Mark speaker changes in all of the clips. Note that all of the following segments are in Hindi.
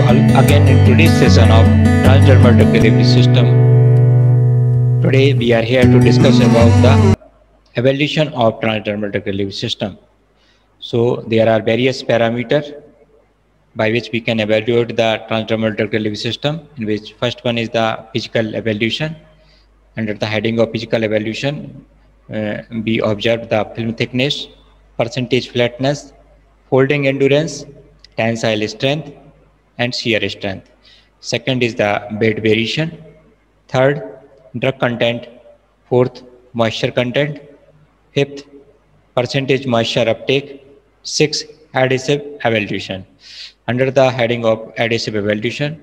Speaker 1: again in today's session of transdermal drug delivery system. Today we are here to discuss about the evaluation of transdermal drug delivery system. So there are various parameters by which we can evaluate the transdermal drug delivery system, in which first one is the physical evaluation. Under the heading of physical evaluation, we observe the film thickness, percentage flatness, folding endurance, tensile strength, and shear strength. Second is the bed variation. Third, drug content. Fourth, moisture content. Fifth, percentage moisture uptake. Sixth, adhesive evaluation. Under the heading of adhesive evaluation,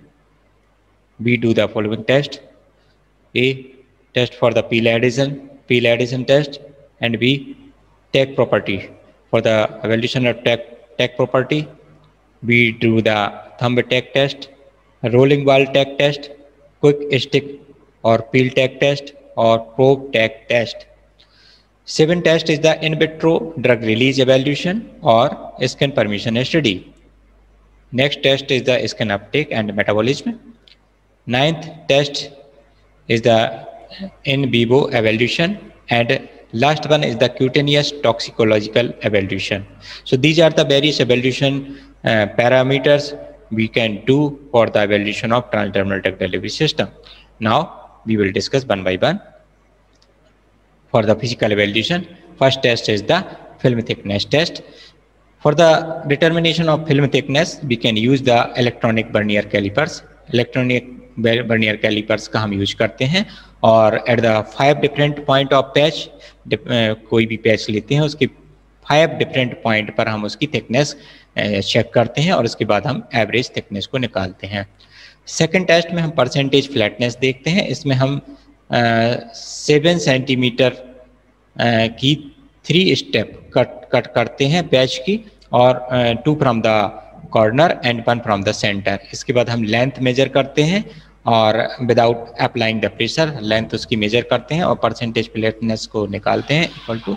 Speaker 1: we do the following test. A, test for the peel adhesion test, and B, tag property. For the evaluation of tag property, we do the thumb tag test, rolling ball tag test, quick stick or peel tag test, or probe tag test. Seventh test is the in vitro drug release evaluation or skin permission study. Next test is the skin uptake and metabolism. Ninth test is the in vivo evaluation, and last one is the cutaneous toxicological evaluation. So these are the various evaluation parameters we can do for the evaluation of transdermal drug delivery system. Now we will discuss one by one. For the physical evaluation, first test is the film thickness test. For the determination of film thickness, we can use the electronic vernier calipers. Electronic vernier callipers का हम यूज करते हैं, और at the 5 different point of patch, कोई भी पैच लेते हैं उसके 5 डिफरेंट पॉइंट पर हम उसकी थिकनेस चेक करते हैं और उसके बाद हम एवरेज थिकनेस को निकालते हैं। सेकंड टेस्ट में हम परसेंटेज फ्लैटनेस देखते हैं। इसमें हम 7 सेंटीमीटर की 3 स्टेप कट करते हैं पैच की, और 2 from the corner and 1 from the centre. इसके बाद हम लेंथ मेजर करते हैं और without applying the pressure length उसकी मेजर करते हैं और परसेंटेज फ्लैटनेस को निकालते हैं equal to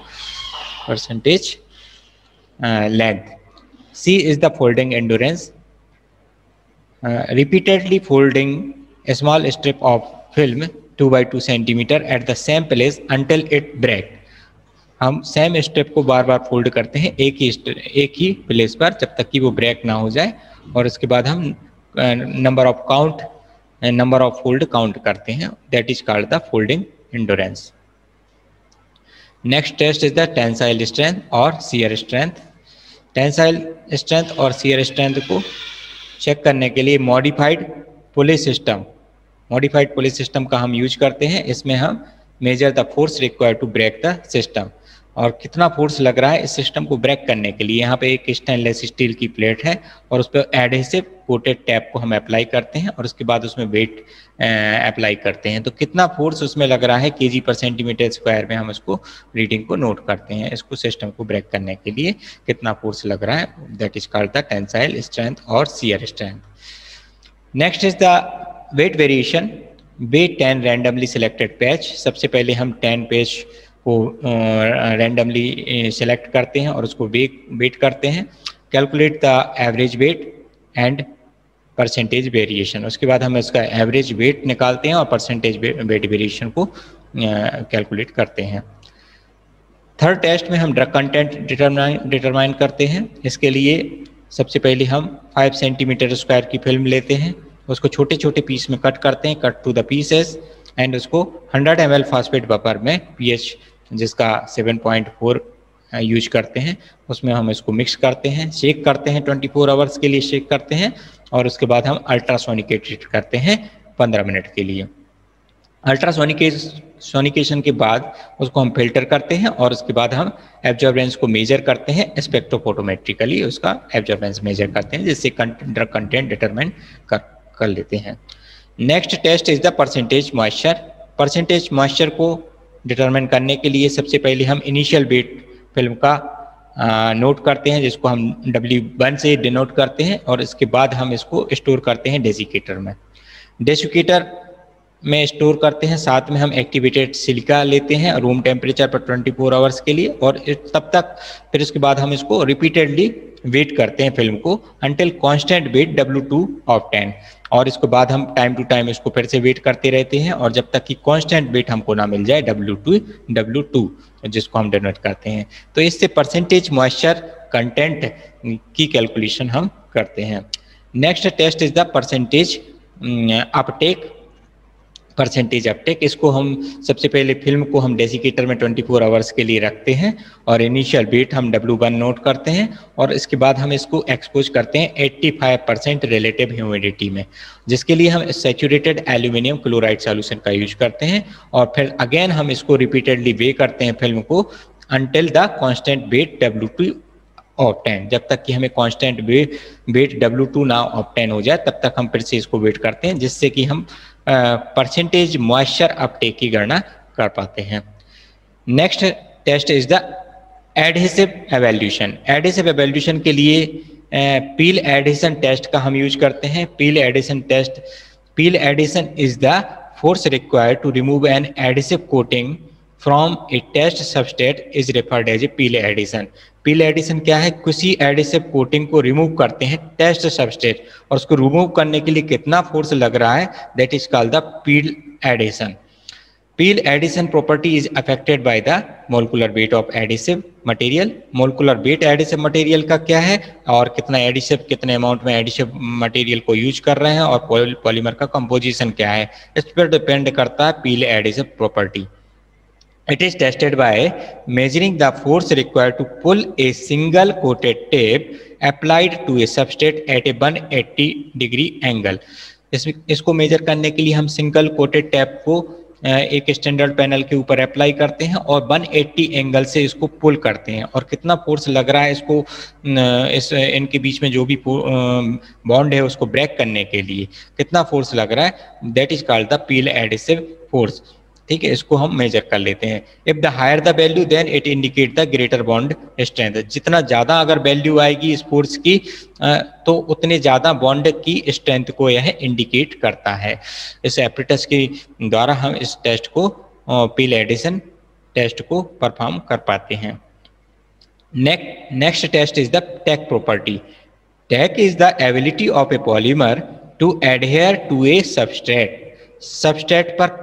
Speaker 1: percentage length. C is the folding endurance. Repeatedly folding a small strip of film 2 by 2 centimeter at the same place until it break। हम सेम स्टेप को बार बार फोल्ड करते हैं एक ही प्लेस पर जब तक कि वो ब्रेक ना हो जाए, और उसके बाद हम नंबर ऑफ फोल्ड काउंट करते हैं। That is called the folding endurance. Next test is the tensile strength और शियर स्ट्रेंथ। टेंसाइल स्ट्रेंथ और शियर स्ट्रेंथ को चेक करने के लिए मॉडिफाइड पुली सिस्टम का हम यूज करते हैं। इसमें हम measure the force required to break the system, और कितना फोर्स लग रहा है इस सिस्टम को ब्रेक करने के लिए। यहाँ पे एक स्टेनलेस स्टील की प्लेट है और उस पर एडहेसिव कोटेड टैप को हम अप्लाई करते हैं और उसके बाद उसमें वेट अप्लाई करते हैं। तो कितना फोर्स उसमें लग रहा है केजी पर सेंटीमीटर स्क्वायर में हम उसको रीडिंग को नोट करते हैं। इसको सिस्टम को ब्रेक करने के लिए कितना फोर्स लग रहा है, that is called the tensile strength और shear strength. Next is the weight variation. Weight 10 randomly selected patch. सबसे पहले हम 10 पैच को रैंडमली सिलेक्ट करते हैं और उसको वेट करते हैं। Calculate the average weight and percentage variation. उसके बाद हम इसका एवरेज वेट निकालते हैं और परसेंटेज वेट वेरिएशन को कैलकुलेट करते हैं। थर्ड टेस्ट में हम ड्रग कंटेंट डिटरमाइन करते हैं। इसके लिए सबसे पहले हम 5 सेंटीमीटर स्क्वायर की फिल्म लेते हैं, उसको छोटे छोटे पीस में कट करते हैं, cut to the pieces, and उसको 100 ml फॉस्फेट बफर में पीएच जिसका 7.4 यूज करते हैं, उसमें हम इसको मिक्स करते हैं, शेक करते हैं 24 आवर्स के लिए शेक करते हैं, और उसके बाद हम अल्ट्रासोनिकेट करते हैं 15 मिनट के लिए। अल्ट्रासोनिकेशन के बाद उसको हम फिल्टर करते हैं और उसके बाद हम एब्जॉर्बेंस को मेजर करते हैं। स्पेक्ट्रोफोटोमेट्रिकली उसका एब्जॉर्बेंस मेजर करते हैं, जिससे ड्रग कंटेंट डिटरमाइन कर लेते हैं। Next test is the percentage moisture. Percentage moisture को डिटरमाइन करने के लिए सबसे पहले हम इनिशियल वेट फिल्म का नोट करते हैं, जिसको हम W1 से डिनोट करते हैं, और इसके बाद हम इसको स्टोर करते हैं डेसिकेटर में। डेसिकेटर में स्टोर करते हैं, साथ में हम एक्टिवेटेड सिलिका लेते हैं रूम टेम्परेचर पर 24 आवर्स के लिए, और तब तक फिर उसके बाद हम इसको रिपीटेडली वेट करते हैं फिल्म को until constant weight W2 of 10, और इसके बाद हम टाइम टू टाइम इसको फिर से वेट करते रहते हैं और जब तक कि कांस्टेंट वेट हमको ना मिल जाए W2 जिसको हम डिनोट करते हैं। तो इससे परसेंटेज मॉइस्चर कंटेंट की कैलकुलेशन हम करते हैं। Next test is the percentage uptake. इसको हम सबसे पहले फिल्म को हम डेसिकेटर में 24 आवर्स के लिए रखते हैं और इनिशियल वेट हम W1 नोट करते हैं और इसके बाद हम इसको एक्सपोज करते हैं 85% रिलेटिव ह्यूमिडिटी में, जिसके लिए हम सैचुरेटेड एल्यूमिनियम क्लोराइड सॉल्यूशन का यूज करते हैं और फिर अगेन हम इसको रिपीटेडली वे करते हैं फिल्म को until the constant weight W2 of 10। जब तक कि हमें कांस्टेंट वेट W2 ना ऑफ 10 हो जाए तब तक हम फिर से इसको वेट करते हैं, जिससे कि हम परसेंटेज मॉइस्चर अपटेक की गणना कर पाते हैं। Next test is the adhesive evolution. Adhesive evolution के लिए पील एडिशन टेस्ट का हम यूज करते हैं। Peel adhesion is the force required to remove an adhesive coating from a test substrate is referred as a peel adhesion. Peel adhesion क्या है? किसी एडिसिव कोटिंग को रिमूव करते हैं टेस्ट सबस्ट्रेट और उसको रिमूव करने के लिए कितना फोर्स लग रहा है, that is called the peel adhesion. Peel adhesion property is affected by the molecular weight of adhesive material. Molecular weight adhesive material का क्या है और कितने अमाउंट में एडिसिव मटेरियल को यूज कर रहे हैं और पॉलीमर का कंपोजिशन क्या है, इस पर डिपेंड करता है peel adhesive property. It is tested by measuring the force required to pull a single coated tape applied to a substrate at a 180 degree angle। इसको मेजर करने के लिए हम सिंगल कोटेड टैप को एक स्टैंडर्ड पैनल के ऊपर अप्लाई करते हैं और 180 एंगल से इसको पुल करते हैं और कितना फोर्स लग रहा है इसको इनके बीच में जो भी बॉन्ड है उसको ब्रेक करने के लिए कितना फोर्स लग रहा है, that is called the peel adhesive force. ठीक है, इसको हम मेजर कर लेते हैं। If the higher the value then it indicate the greater bond strength. जितना ज्यादा अगर वैल्यू आएगी इस फोर्स की तो उतने ज्यादा बॉन्ड की स्ट्रेंथ को यह इंडिकेट करता है। इस एप्रेटस के द्वारा हम इस टेस्ट को पील एडिशन टेस्ट को परफॉर्म कर पाते हैं। Next test is the tack property. Tack is the ability of a polymer to adhere to a substrate पर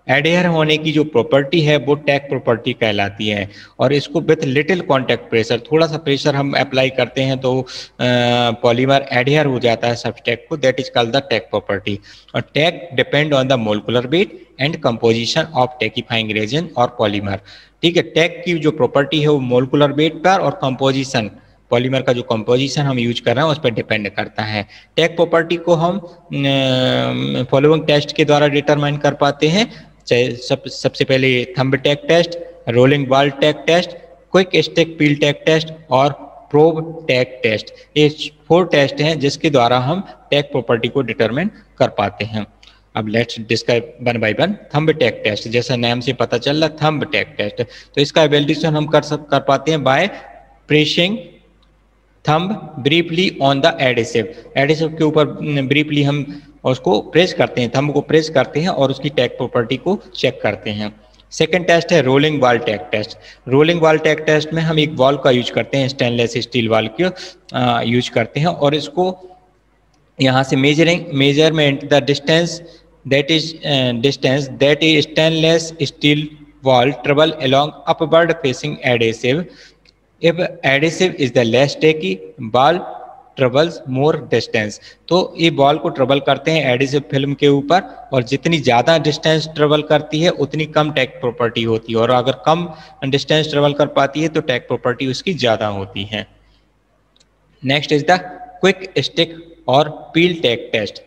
Speaker 1: एडहेयर होने की जो प्रॉपर्टी है वो टैक प्रॉपर्टी कहलाती है और इसको विथ लिटिल कॉन्टैक्ट प्रेशर, थोड़ा सा प्रेशर हम अप्लाई करते हैं तो पॉलीमर एडहेयर हो जाता है सबस्ट्रेट को, that is called the tack property. और tack depend on the molecular weight and composition of tackifying resin और पॉलीमर। ठीक है, टैक की जो प्रॉपर्टी है वो मोलिकुलर वेट पर और कंपोजिशन, पॉलीमर का जो कंपोजिशन हम यूज कर रहे हैं उस पर डिपेंड करता है। टैक प्रॉपर्टी को हम फॉलोइंग टेस्ट के द्वारा डिटरमाइन कर पाते हैं। सबसे पहले thumb tack test, rolling ball टैक टेस्ट, क्विक स्टिक पील टैक टेस्ट और प्रोब टैक टेस्ट। ये 4 टेस्ट हैं जिसके द्वारा हम टैक प्रॉपर्टी को डिटरमाइन कर पाते हैं। अब let's discuss one by one. Thumb tack test, जैसा नाम से पता चल रहा थंब टैक टेस्ट, तो इसका एवेल्यूशन हम कर पाते हैं by pressing thumb briefly on the adhesive. Adhesive के ऊपर ब्रीफली हम उसको प्रेस करते हैं, थंब को प्रेस करते हैं और उसकी टैक प्रॉपर्टी को चेक करते हैं। सेकंड टेस्ट है रोलिंग बॉल टैक टेस्ट। रोलिंग बॉल टैक टेस्ट में हम एक बॉल का यूज करते हैं, स्टेनलेस स्टील बॉल का यूज करते हैं और इसको यहाँ से measurement the distance that is stainless steel ball travel along upward facing adhesive. If adhesive is the less sticky, ball travels more distance। तो ये बॉल को ट्रेवल करते हैं एडिसिव फिल्म के ऊपर और जितनी ज़्यादा डिस्टेंस ट्रेवल करती है उतनी कम टैक प्रॉपर्टी होती है और अगर कम डिस्टेंस ट्रेवल कर पाती है तो टैक प्रॉपर्टी उसकी ज़्यादा होती है। Next is the quick stick और peel tack test.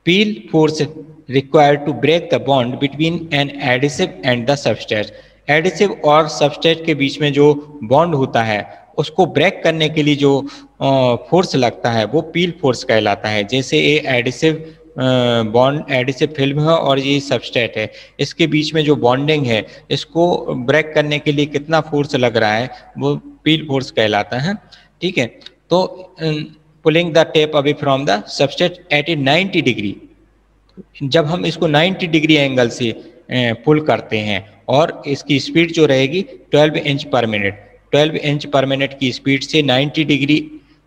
Speaker 1: Peel force required to break the bond between an adhesive and the substrate. Adhesive और सबस्ट्रेट के बीच में जो बॉन्ड होता है उसको ब्रेक करने के लिए जो फोर्स लगता है वो पील फोर्स कहलाता है। जैसे ये एडिसिव बॉन्ड एडिसिव फिल्म है और ये सबस्ट्रेट है, इसके बीच में जो बॉन्डिंग है इसको ब्रेक करने के लिए कितना फोर्स लग रहा है वो पील फोर्स कहलाता है। ठीक है, तो pulling the tape away from the substrate at a 90 degree. जब हम इसको 90 डिग्री एंगल से पुल करते हैं और इसकी स्पीड जो रहेगी 12 इंच पर मिनट, 12 इंच पर मिनट की स्पीड से 90 डिग्री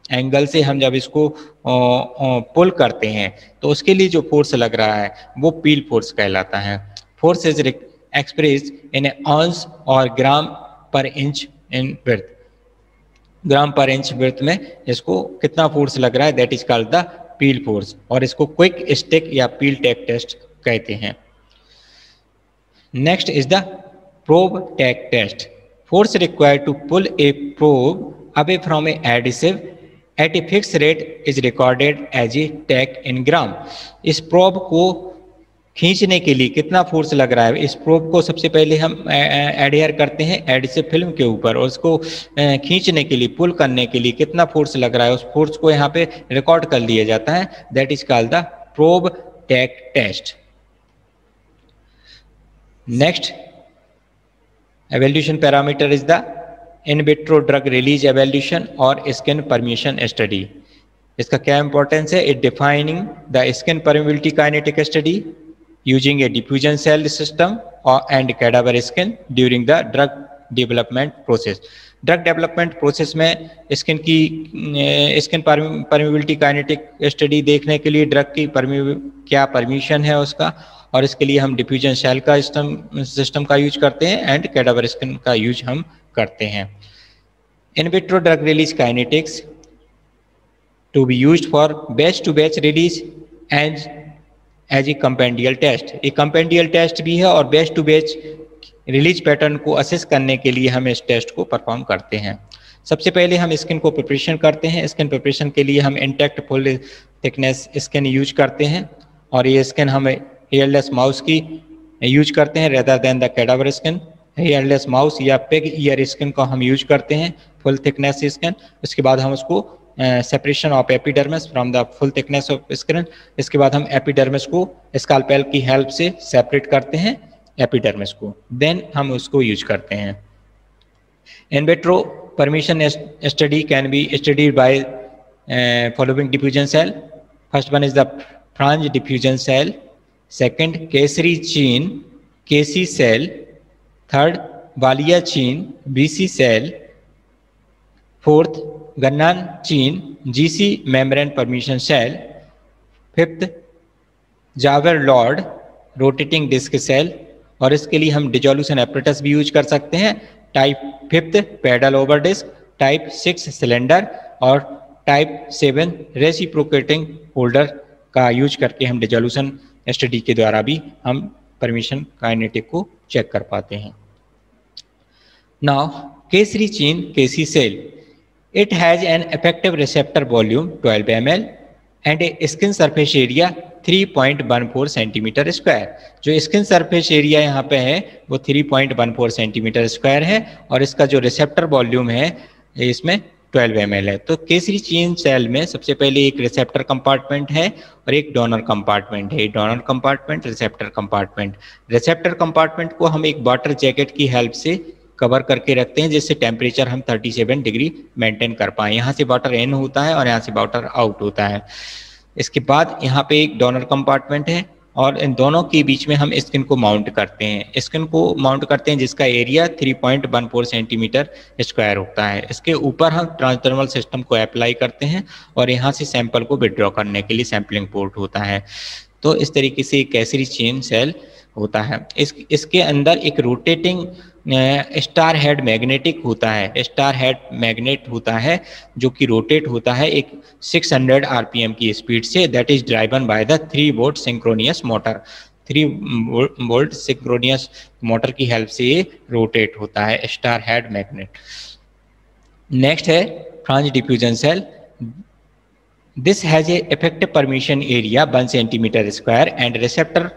Speaker 1: एंगल से हम जब इसको पुल करते हैं तो उसके लिए जो फोर्स लग रहा है वो पील फोर्स कहलाता है। फोर्स इज एक्सप्रेस्ड इन ऑन्स और ग्राम पर इंच इन विड्थ। ग्राम पर इंच विड्थ में इसको कितना फोर्स लग रहा है, that is called the peel force, और इसको क्विक स्टिक या पील टेक टेस्ट कहते हैं। Next is the probe tack test. Force required to pull a probe away from a adhesive at a fixed rate is recorded as a tech in gram। इस प्रोब को खींचने के लिए कितना फोर्स लग रहा है, इस प्रोब को सबसे पहले हम एडहेयर करते हैं एडहेसिव फिल्म के ऊपर, और उसको खींचने के लिए, पुल करने के लिए कितना फोर्स लग रहा है, उस फोर्स को यहाँ पे रिकॉर्ड कर लिया जाता है, that is called the probe tack test. Next evolution parameter is the in vitro drug release evolution और स्किन परमिशन स्टडी। इसका क्या इंपॉर्टेंस है, it defining the skin permeability kinetic study using a diffusion cell system and cadaver skin during the drug development process. Drug development process में स्किन परमिबिलिटी काइनेटिक स्टडी देखने के लिए ड्रग की क्या परमिशन है उसका, और इसके लिए हम डिफ्यूजन सेल का सिस्टम का यूज करते हैं एंड कैडावर स्किन का यूज हम करते हैं। In vitro drug release kinetics to be used for batch to batch release as a compendial test. एक कंपेंडियल टेस्ट भी है और batch to batch release pattern को असेस करने के लिए हम इस टेस्ट को परफॉर्म करते हैं। सबसे पहले हम स्किन को प्रिपरेशन करते हैं। स्किन प्रिपरेशन के लिए हम intact full thickness skin use करते हैं, और ये स्किन हम हेयरलेस माउस की यूज करते हैं rather than the cadaver skin. Hairless mouse या पिग ईयर स्किन को हम यूज करते हैं, फुल थिकनेस स्किन। उसके बाद हम उसको separation of epidermis from the full thickness of skin, इसके बाद हम एपिडर्मिस को स्कैल्पेल की हेल्प से सेपरेट करते हैं एपिडर्मिस को, देन हम उसको यूज करते हैं। In vitro permission study can be studied by following diffusion cell. First one is the Franz diffusion cell, second Keshary Chien KC cell, third Walia चीन BC cell, fourth Ghannam Chien GC membrane permission cell, fifth Jhawer Lord rotating disc cell, और इसके लिए हम डिजोल्यूशन एपरेटस भी यूज कर सकते हैं। Type fifth paddle over disc, type 6 cylinder, और टाइप 7 रेसिप्रोकेटिंग होल्डर का यूज करके हम डिजोल्यूशन स्टडी के द्वारा भी हम परमिशन काइनेटिक को चेक कर पाते हैं। Now Keshary Chien KC cell, it has an effective receptor volume 12 ml and a skin surface area 3.14 centimetre square. जो स्किन सरफेस एरिया यहाँ पे है वो 3.14 सेंटीमीटर स्क्वायर है, और इसका जो रिसेप्टर वॉल्यूम है इसमें 12 ml है। तो केसरी चीन सेल में सबसे पहले एक रिसेप्टर कंपार्टमेंट है और एक डोनर कंपार्टमेंट है। Donor compartment, receptor compartment. Receptor compartment को हम एक वाटर जैकेट की हेल्प से कवर करके रखते हैं, जिससे टेम्परेचर हम 37 डिग्री मेंटेन कर पाए। यहाँ से वाटर इन होता है और यहाँ से वाटर आउट होता है। इसके बाद यहाँ पे एक डोनर कंपार्टमेंट है, और इन दोनों के बीच में हम स्किन को माउंट करते हैं। स्किन को माउंट करते हैं जिसका एरिया 3.14 सेंटीमीटर स्क्वायर होता है। इसके ऊपर हम ट्रांसडर्मल सिस्टम को अप्लाई करते हैं, और यहाँ से सैंपल को विड्रॉ करने के लिए सैम्पलिंग पोर्ट होता है। तो इस तरीके से केसरी चेन सेल होता है। इसके अंदर एक रोटेटिंग स्टार हेड मैग्नेटिक होता है। स्टार हेड मैग्नेट होता है जो कि रोटेट होता है एक 600 आरपीएम की स्पीड से, that is driven by the 3 volt synchronous motor. 3 volt synchronous motor की हेल्प से ये रोटेट होता है स्टार हेड मैग्नेट। नेक्स्ट है Franz diffusion cell. This has a effective permission area 1 centimeter square and receptor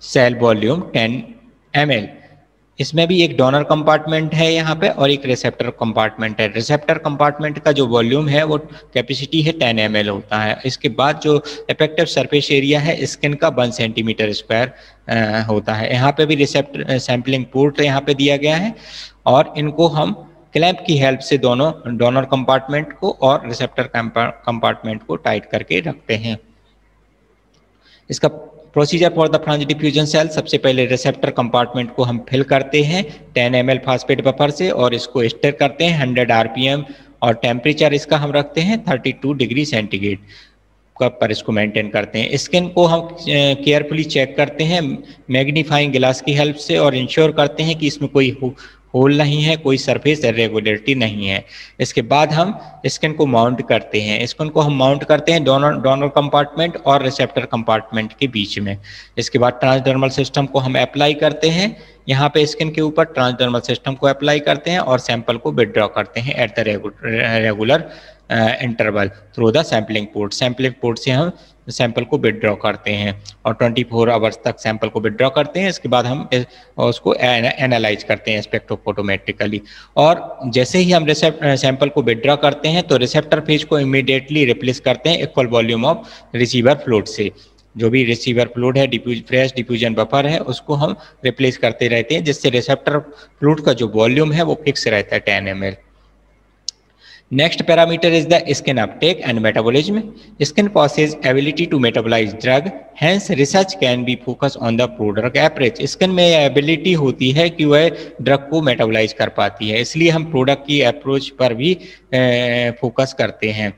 Speaker 1: cell volume 10 ml। इसमें भी एक डोनर कंपार्टमेंट है यहाँ पे और एक रिसेप्टर कंपार्टमेंट है। रिसेप्टर कंपार्टमेंट का जो वॉल्यूम है वो कैपेसिटी है 10 ml होता है। इसके बाद जो इफेक्टिव सरफेस एरिया है स्किन का 1 सेंटीमीटर स्क्वायर होता है। यहाँ पे भी रिसेप्टर सैम्पलिंग पोर्ट यहाँ पे दिया गया है, और इनको हम क्लैंप की हेल्प से दोनों डोनर कंपार्टमेंट को और रिसेप्टर कंपार्टमेंट को टाइट करके रखते हैं। इसका procedure for the Franz diffusion cell, सबसे पहले रिसेप्टर कंपार्टमेंट को हम फिल करते हैं 10 ml फास्फेट बफर से, और इसको स्टर करते हैं 100 आरपीएम और टेम्परेचर इसका हम रखते हैं 32 डिग्री सेंटीग्रेड पर इसको मेंटेन करते हैं। स्किन को हम केयरफुली चेक करते हैं मैग्नीफाइंग ग्लास की हेल्प से और इंश्योर करते हैं कि इसमें कोई होल नहीं है, कोई सरफेस इरेगुलरिटी नहीं है। इसके बाद हम स्किन को माउंट करते हैं। स्किन को हम माउंट करते हैं डोनर कंपार्टमेंट और रिसेप्टर कंपार्टमेंट के बीच में। इसके बाद ट्रांसडर्मल सिस्टम को हम अप्लाई करते हैं। यहाँ पे स्किन के ऊपर ट्रांसडर्मल सिस्टम को अप्लाई करते हैं और सैंपल को विदड्रॉ करते हैं at the regular interval through the sampling port. Sampling port से हम सैंपल को विदड्रॉ करते हैं और 24 आवर्स तक सैंपल को विदड्रॉ करते हैं। इसके बाद हम उसको एनालाइज करते हैं स्पेक्ट्रोफोटोमेट्रिकली। और जैसे ही हम सैंपल को विदड्रॉ करते हैं तो रिसेप्टर फेज को इमीडिएटली रिप्लेस करते हैं equal volume of receiver fluid से। जो भी रिसीवर फ्लूइड है, फ्रेश डिफ्यूजन बफर है, उसको हम रिप्लेस करते रहते हैं, जिससे रिसेप्टर फ्लूइड का जो वॉल्यूम है वो फिक्स रहता है 10 ml। Next parameter is the skin uptake and metabolism. Skin possesses ability to metabolize drug, hence research can be focused on the pro-drug approach. Skin में एबिलिटी होती है कि वह ड्रग को मेटाबोलाइज कर पाती है, इसलिए हम प्रोडक्ट की अप्रोच पर भी फोकस करते हैं।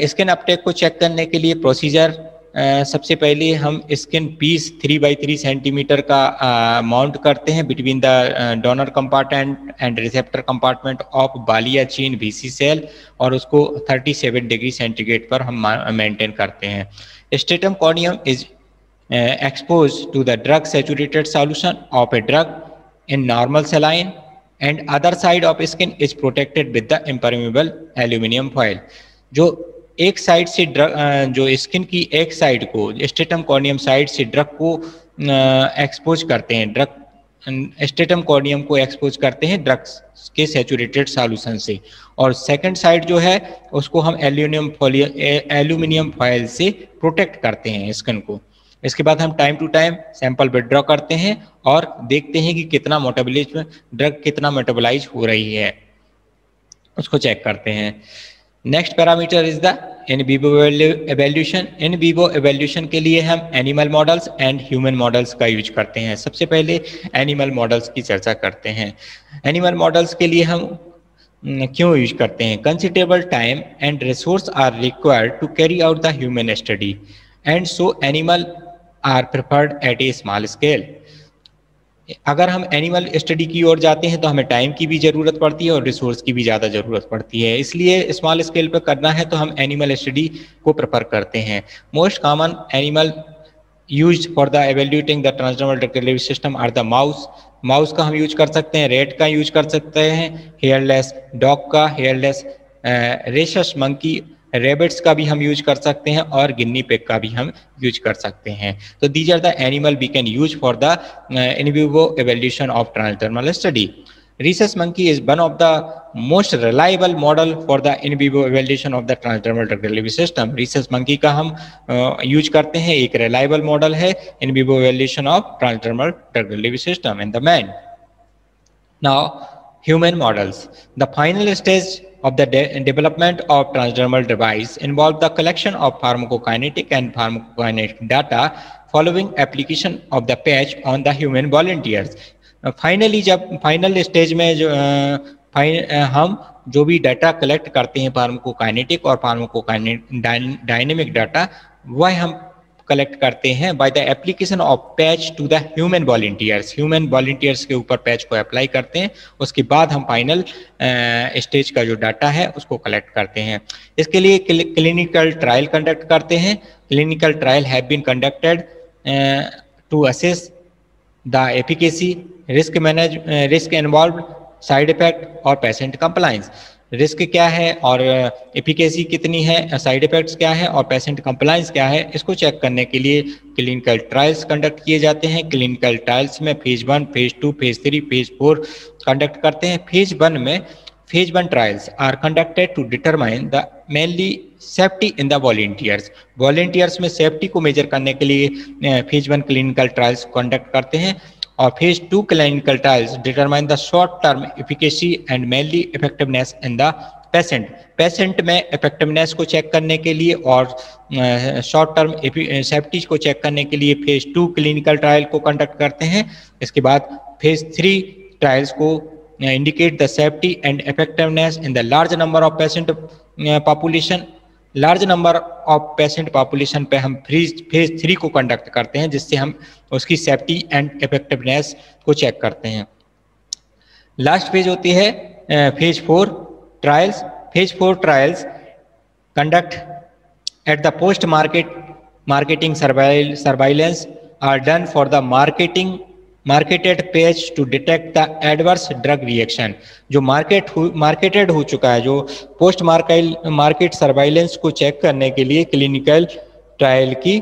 Speaker 1: स्किन अपटेक को चेक करने के लिए प्रोसीजर, सबसे पहले हम स्किन पीस 3x3 सेंटीमीटर का माउंट करते हैं between the donor compartment and receptor compartment of Ballia chain VC cell और उसको 37 डिग्री सेंटीग्रेड पर हम मेंटेन करते हैं। Stratum corneum is expose to the drug saturated solution of a drug in normal saline and other side of skin is protected with the impermeable aluminium foil. जो एक साइड से ड्रग, जो स्किन की एक साइड को स्ट्रेटम कॉर्नियम साइड से ड्रग को एक्सपोज करते हैं, ड्रग स्ट्रेटम कॉर्नियम को एक्सपोज करते हैं ड्रग्स के सैचुरेटेड सॉल्यूशन से, और सेकंड साइड जो है उसको हम एल्यूमिनियम फॉइल से प्रोटेक्ट करते हैं स्किन को। इसके बाद हम time to time sample withdraw करते हैं और देखते हैं कि कितना मेटाबॉलिज्म, ड्रग कितना मेटाबोलाइज हो रही है, उसको चेक करते हैं। Next parameter is the in vivo evolution. In vivo evolution के लिए हम animal models and human models का यूज करते हैं। सबसे पहले एनिमल मॉडल्स की चर्चा करते हैं। एनिमल मॉडल्स के लिए हम क्यों यूज करते हैं? Considerable time and resource are required to carry out the human study and so animal are preferred at a small scale. अगर हम एनिमल स्टडी की ओर जाते हैं तो हमें टाइम की भी ज़रूरत पड़ती है और रिसोर्स की भी ज़्यादा ज़रूरत पड़ती है, इसलिए स्मॉल स्केल पर करना है तो हम एनिमल स्टडी को प्रेफर करते हैं। Most common animal used for the evaluating the transdermal drug delivery system are the mouse. Mouse का हम यूज कर सकते हैं, रेट का यूज कर सकते हैं, हेयरलेस डॉग का, हेयरलेस रेशस मंकी, रेबिट्स का भी हम यूज कर सकते हैं और गिन्नी पिग का भी हम यूज कर सकते हैं। तो these are the animal we can use for the in vivo evolution of transdermal study. Rhesus monkey is one of the most reliable model for the in vivo evaluation of the transdermal drug delivery system. Rhesus monkey का हम यूज करते हैं, एक reliable model है in vivo evaluation of transdermal drug delivery system in the man. Now human models. The final stage of the development of transdermal device involve the collection of pharmacokinetic and pharmacokinetic data following application of the patch on the human volunteers. Finally जब फाइनल स्टेज में जो हम जो भी डाटा कलेक्ट करते हैं फार्माकोकाइनेटिक और फार्माकोडायनेमिक डाटा, वह हम कलेक्ट करते हैं by the application of patch to the human volunteers. Human volunteers के ऊपर पैच को अप्लाई करते हैं, उसके बाद हम फाइनल स्टेज का जो डाटा है उसको कलेक्ट करते हैं। इसके लिए क्लिनिकल ट्रायल कंडक्ट करते हैं। Clinical trial have been conducted to assess the efficacy, risk involved, side effect और पेशेंट कंप्लायंस। रिस्क क्या है और एफिकेसी कितनी है, साइड इफेक्ट्स क्या है और पेशेंट कंप्लायंस क्या है, इसको चेक करने के लिए क्लिनिकल ट्रायल्स कंडक्ट किए जाते हैं। क्लिनिकल ट्रायल्स में phase 1, phase 2, phase 3, phase 4 conduct करते हैं। Phase 1 trials are conducted to determine the mainly safety in the volunteers. Volunteers में सेफ्टी को मेजर करने के लिए फेज 1 क्लिनिकल ट्रायल्स कंडक्ट करते हैं, और phase 2 clinical trials determine the short term efficacy and mainly effectiveness in the patient में इफेक्टिवनेस को चेक करने के लिए और शॉर्ट टर्म सेफ्टी को चेक करने के लिए फेज 2 क्लिनिकल ट्रायल को कंडक्ट करते हैं। इसके बाद फेज 3 ट्रायल्स को indicate the safety and effectiveness in the large number of patient population. Large number of patient population पे हम फेज 3 को कंडक्ट करते हैं, जिससे हम उसकी सेफ्टी एंड इफेक्टिवनेस को चेक करते हैं। लास्ट फेज होती है phase 4 trials. Phase 4 trials conduct at the post marketing surveillance are done for the marketed patch to detect the adverse drug reaction। जो मार्केटेड हो चुका है, जो पोस्ट मार्केट सर्वाइलेंस को चेक करने के लिए क्लिनिकल ट्रायल की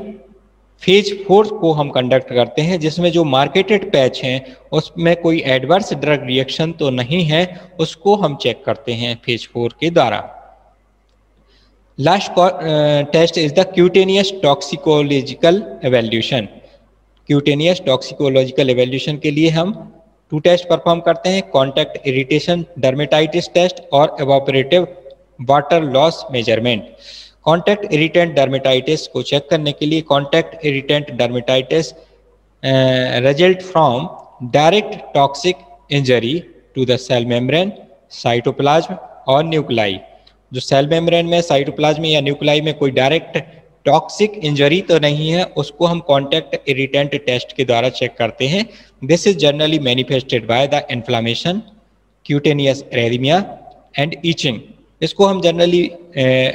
Speaker 1: फेज 4 को हम कंडक्ट करते हैं, जिसमें जो मार्केटेड पैच हैं उसमें कोई एडवर्स ड्रग रिएक्शन तो नहीं है, उसको हम चेक करते हैं फेज 4 के द्वारा। Last test is the cutaneous toxicological evaluation. Cutaneous toxicological evaluation के लिए हम 2 टेस्ट परफॉर्म करते हैं, कॉन्टैक्ट इरिटेशन डर्मेटाइटिस टेस्ट और evaporative water loss measurement. Contact irritant dermatitis को चेक करने के लिए contact irritant dermatitis result from direct toxic injury to the cell membrane, cytoplasm और न्यूक्लाई। जो सेल मेम्ब्रेन में, साइटोप्लाज्म या न्यूक्लाई में कोई डायरेक्ट टॉक्सिक इंजरी तो नहीं है, उसको हम कॉन्टैक्ट इरिटेंट टेस्ट के द्वारा चेक करते हैं। This is generally manifested by the inflammation, cutaneous erythema and itching. इसको हम जनरली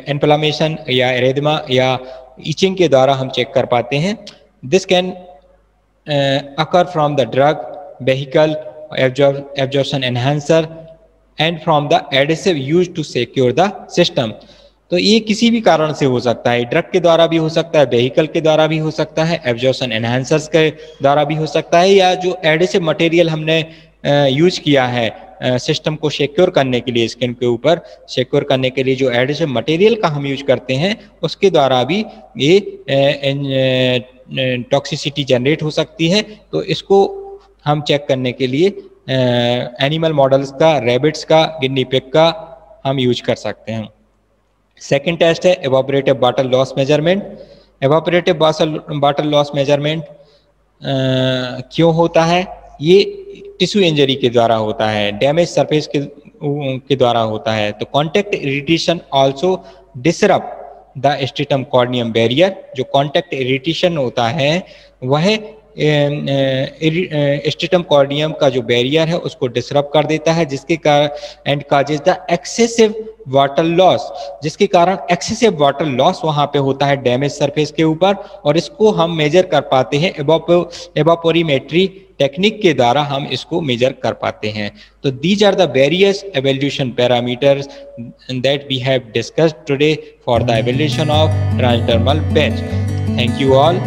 Speaker 1: इन्फ्लामेशन या एरेथमा या ईचिंग के द्वारा हम चेक कर पाते हैं। This can occur from the drug, vehicle, absorption enhancer and from the adhesive use to secure the system. तो ये किसी भी कारण से हो सकता है, ड्रग के द्वारा भी हो सकता है, वेहिकल के द्वारा भी हो सकता है, एब्जॉर्प्शन एनहांसर्स के द्वारा भी हो सकता है, या जो एडिसिव मटेरियल हमने यूज किया है सिस्टम को सिक्योर करने के लिए, स्किन के ऊपर सिक्योर करने के लिए जो एडिसिव मटेरियल का हम यूज करते हैं, उसके द्वारा भी ये टॉक्सिसिटी जनरेट हो सकती है। तो इसको हम चेक करने के लिए एनिमल मॉडल्स का, रैबिट्स का, गिनी पिग का हम यूज कर सकते हैं। सेकेंड टेस्ट है evaporative water loss measurement. Evaporative water loss measurement क्यों होता है? ये टिश्यू इंजरी के द्वारा होता है, डैमेज सरफेस के द्वारा होता है। तो contact irritation also disrupt the stratum corneum barrier. जो कॉन्टैक्ट इरिटेशन होता है वह स्ट्रेटम कॉर्नियम का जो बैरियर है उसको डिसरप्ट कर देता है, जिसके कारण and causes the excessive water loss, जिसके कारण एक्सेसिव वाटर लॉस वहां पे होता है डैमेज सरफेस के ऊपर, और इसको हम मेजर कर पाते हैं एवापोरीमेट्री टेक्निक के द्वारा हम इसको मेजर कर पाते हैं। तो these are the various evolution parameters that we have discussed today for the evolution of transdermal patch. Thank you all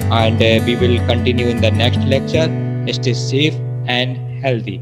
Speaker 1: and we will continue in the next lecture. Stay safe and healthy.